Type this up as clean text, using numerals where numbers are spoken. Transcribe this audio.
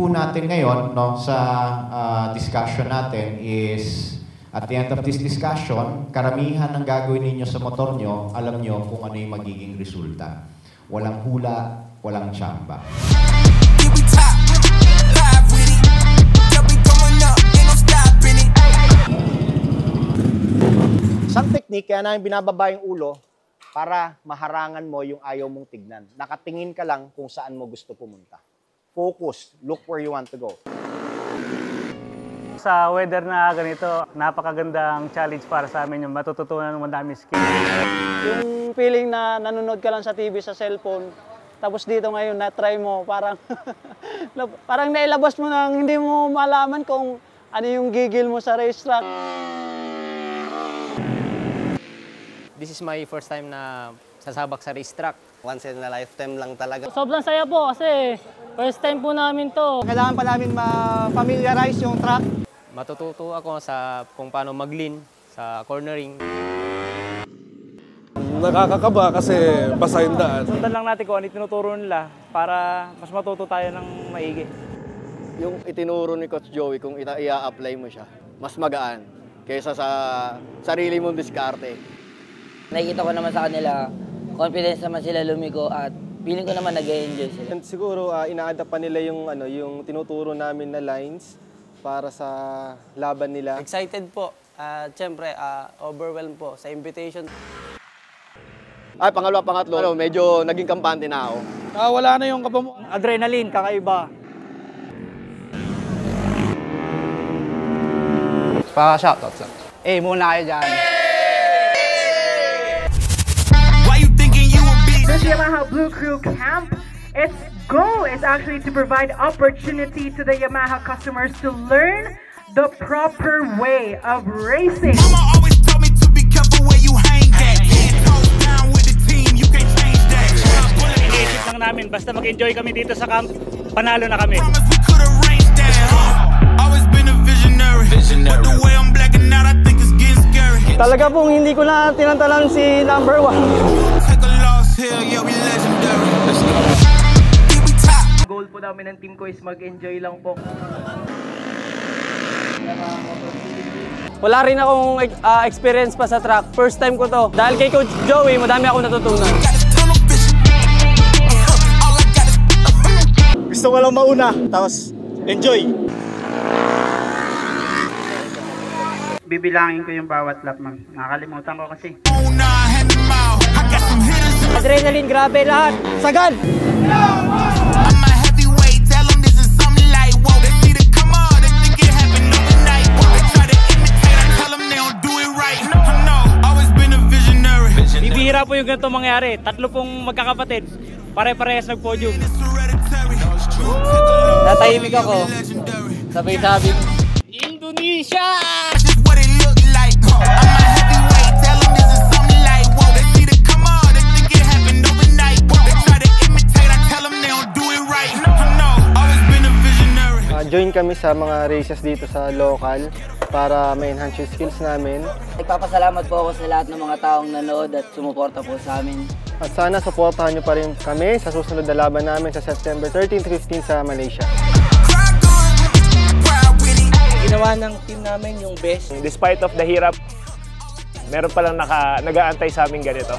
po natin ngayon, no, sa discussion natin is, at the end of this discussion, karamihan ng gagawin ninyo sa motor nyo, alam nyo kung ano yung magiging resulta. Walang hula, walang tsamba. Isang technique, kaya namin binababa yung ulo para maharangan mo yung ayaw mong tignan. Nakatingin ka lang kung saan mo gusto pumunta. Focus. Look where you want to go. Sa weather na ganito, napakagandang challenge para sa amin yung matututunan ng madami skill. Yung feeling na nanonood ka lang sa TV, sa cellphone, tapos dito ngayon na-try mo, parang parang nailabas mo nang hindi mo malaman kung ano yung gigil mo sa racetrack. This is my first time na sasabak sa racetrack. Once in a lifetime lang talaga. Sobrang saya po kasi first time po namin to. Kailangan pa namin ma-familiarize yung track. Matututo ako sa kung paano mag-lean sa cornering. Nakakakaba kasi basa yung daan. Sundan lang natin kung ano tinuturo nila para mas matuto tayo ng maigi. Yung itinuro ni Coach Joey, kung i-apply mo siya, mas magaan kaysa sa sarili mong diskarte. Nakikita ko naman sa kanila, confidence naman sila lumiko at feeling ko naman nag-enjoy sila. And siguro ina-adapt pa nila yung tinuturo namin na lines para sa laban nila. Excited po. Siyempre, overwhelmed po sa invitation. Ay, pangalawa, pangatlo, medyo naging kampante na ako. Wala na yung Adrenaline, kakaiba. Pa-shoutout sir. Muna kayo dyan. This Yamaha Blue Crew Camp, its goal is actually to provide opportunity to the Yamaha customers to learn the proper way of racing. Mama always told me to be careful where you hang at. Toes down with the team, you can't change that. Iniisip lang namin, basta mag-enjoy kami dito sa camp, panalo na kami. Promise we could arrange that. Always been a visionary. But the way I'm blacking out, I think it's getting scary. Talaga pong hindi ko na tinantalan si number 1. Goal po namin ng team ko is mag-enjoy lang po. Wala rin akong experience pa sa track. First time ko to. Dahil kay Coach Joey, madami akong natutunan. Gusto ko lang mauna, tapos enjoy. Bibilangin ko yung bawat lap, ma'am. Nakakalimutan ko kasi. Adrenaline, grabe lahat. Sagad! Bibihira po yung ganito mangyari. Tatlo pong magkakapatid, pare-parehas nag-podium. Natahimik ako. Sabay-sabi, Indonesia! Join kami sa mga races dito sa local para ma-enhance yung skills namin. nagpapasalamat po ako sa lahat ng mga taong nanood at sumuporta po sa amin. At sana supportahan nyo pa rin kami sa susunod na laban namin sa September 13-15 sa Malaysia. Ginawa ng team namin yung best. Despite of the hirap, meron palang nag-aantay sa amin ganito.